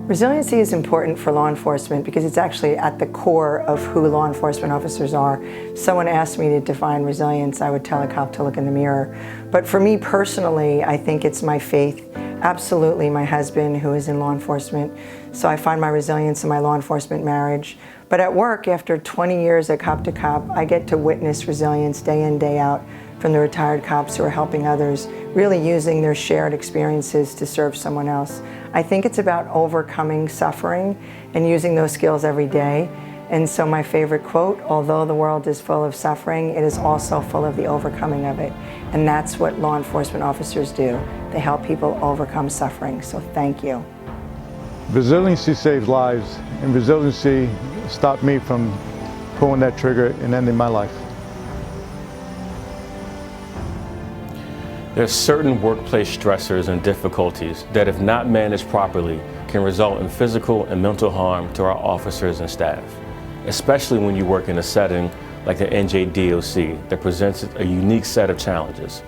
Resiliency is important for law enforcement because it's actually at the core of who law enforcement officers are. Someone asked me to define resilience, I would tell a cop to look in the mirror. But for me personally, I think it's my faith. Absolutely my husband, who is in law enforcement. So I find my resilience in my law enforcement marriage. But at work, after 20 years at Cop to Cop, I get to witness resilience day in, day out from the retired cops who are helping others, really using their shared experiences to serve someone else. I think it's about overcoming suffering and using those skills every day. And so my favorite quote, although the world is full of suffering, it is also full of the overcoming of it. And that's what law enforcement officers do. They help people overcome suffering, so thank you. Resiliency saves lives, and resiliency stopped me from pulling that trigger and ending my life. There's certain workplace stressors and difficulties that, if not managed properly, can result in physical and mental harm to our officers and staff, especially when you work in a setting like the NJDOC that presents a unique set of challenges.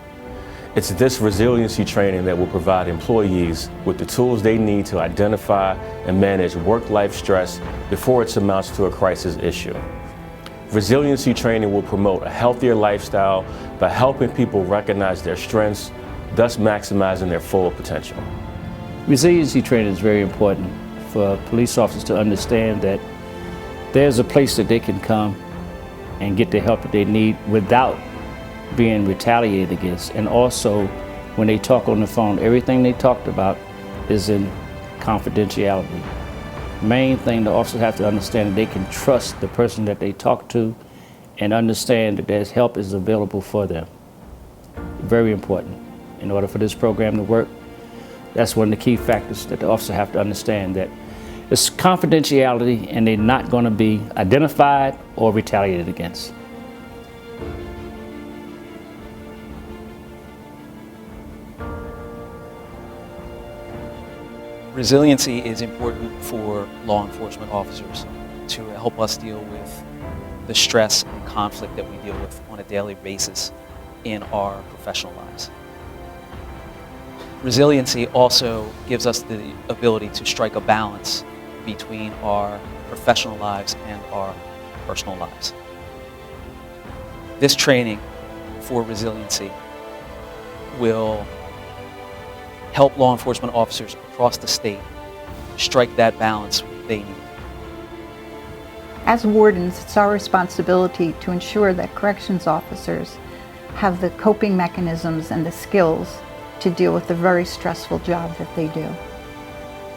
It's this resiliency training that will provide employees with the tools they need to identify and manage work-life stress before it amounts to a crisis issue. Resiliency training will promote a healthier lifestyle by helping people recognize their strengths, thus maximizing their full potential. Resiliency training is very important for police officers to understand that there's a place that they can come and get the help that they need without being retaliated against. And also, when they talk on the phone, everything they talked about is in confidentiality. Main thing the officers have to understand is they can trust the person that they talk to and understand that there's help is available for them. Very important. In order for this program to work, that's one of the key factors that the officer have to understand, that it's confidentiality and they're not going to be identified or retaliated against. Resiliency is important for law enforcement officers to help us deal with the stress and conflict that we deal with on a daily basis in our professional lives. Resiliency also gives us the ability to strike a balance between our professional lives and our personal lives. This training for resiliency will help law enforcement officers across the state strike that balance they need. As wardens, it's our responsibility to ensure that corrections officers have the coping mechanisms and the skills to deal with the very stressful job that they do.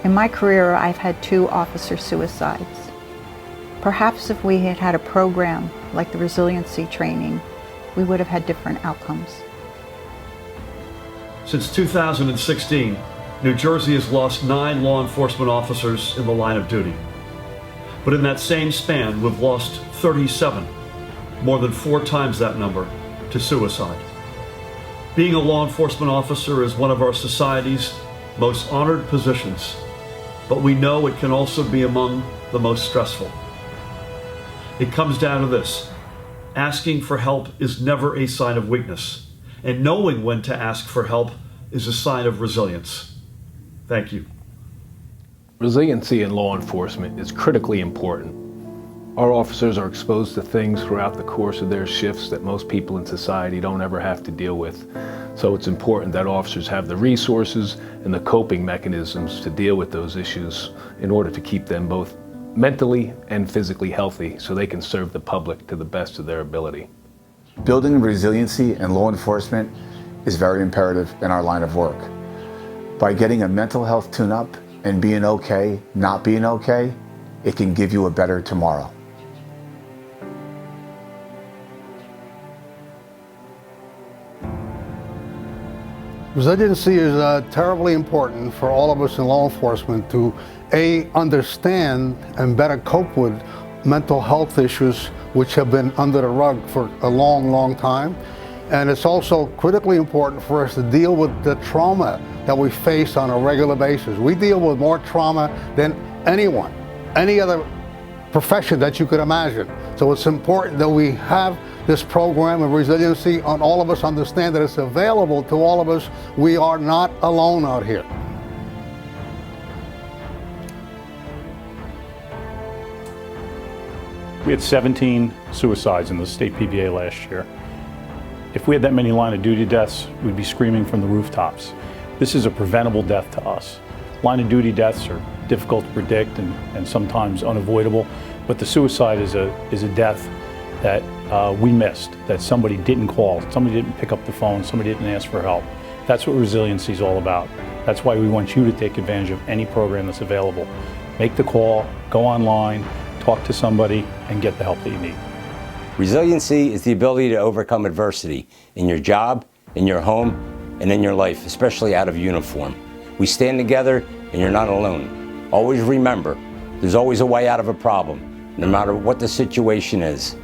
In my career, I've had 2 officer suicides. Perhaps if we had had a program like the resiliency training, we would have had different outcomes. Since 2016, New Jersey has lost 9 law enforcement officers in the line of duty. But in that same span, we've lost 37, more than 4 times that number, to suicide. Being a law enforcement officer is one of our society's most honored positions, but we know it can also be among the most stressful. It comes down to this: asking for help is never a sign of weakness, and knowing when to ask for help is a sign of resilience. Thank you. Resiliency in law enforcement is critically important. Our officers are exposed to things throughout the course of their shifts that most people in society don't ever have to deal with. So it's important that officers have the resources and the coping mechanisms to deal with those issues in order to keep them both mentally and physically healthy so they can serve the public to the best of their ability. Building resiliency in law enforcement is very imperative in our line of work. By getting a mental health tune-up and being okay, not being okay, it can give you a better tomorrow. Resiliency is terribly important for all of us in law enforcement to understand and better cope with mental health issues which have been under the rug for a long, long time. And it's also critically important for us to deal with the trauma that we face on a regular basis. We deal with more trauma than anyone, any other profession that you could imagine. So it's important that we have this program of resiliency and all of us understand that it's available to all of us. We are not alone out here. We had 17 suicides in the state PVA last year. If we had that many line of duty deaths, we'd be screaming from the rooftops. This is a preventable death to us. Line of duty deaths are difficult to predict and sometimes unavoidable, but the suicide is a death that we missed, that somebody didn't call, somebody didn't pick up the phone, somebody didn't ask for help. That's what Resiliency is all about. That's why we want you to take advantage of any program that's available. Make the call, go online, talk to somebody, and get the help that you need. Resiliency is the ability to overcome adversity in your job, in your home, and in your life, especially out of uniform. We stand together, and you're not alone. Always remember, there's always a way out of a problem, no matter what the situation is.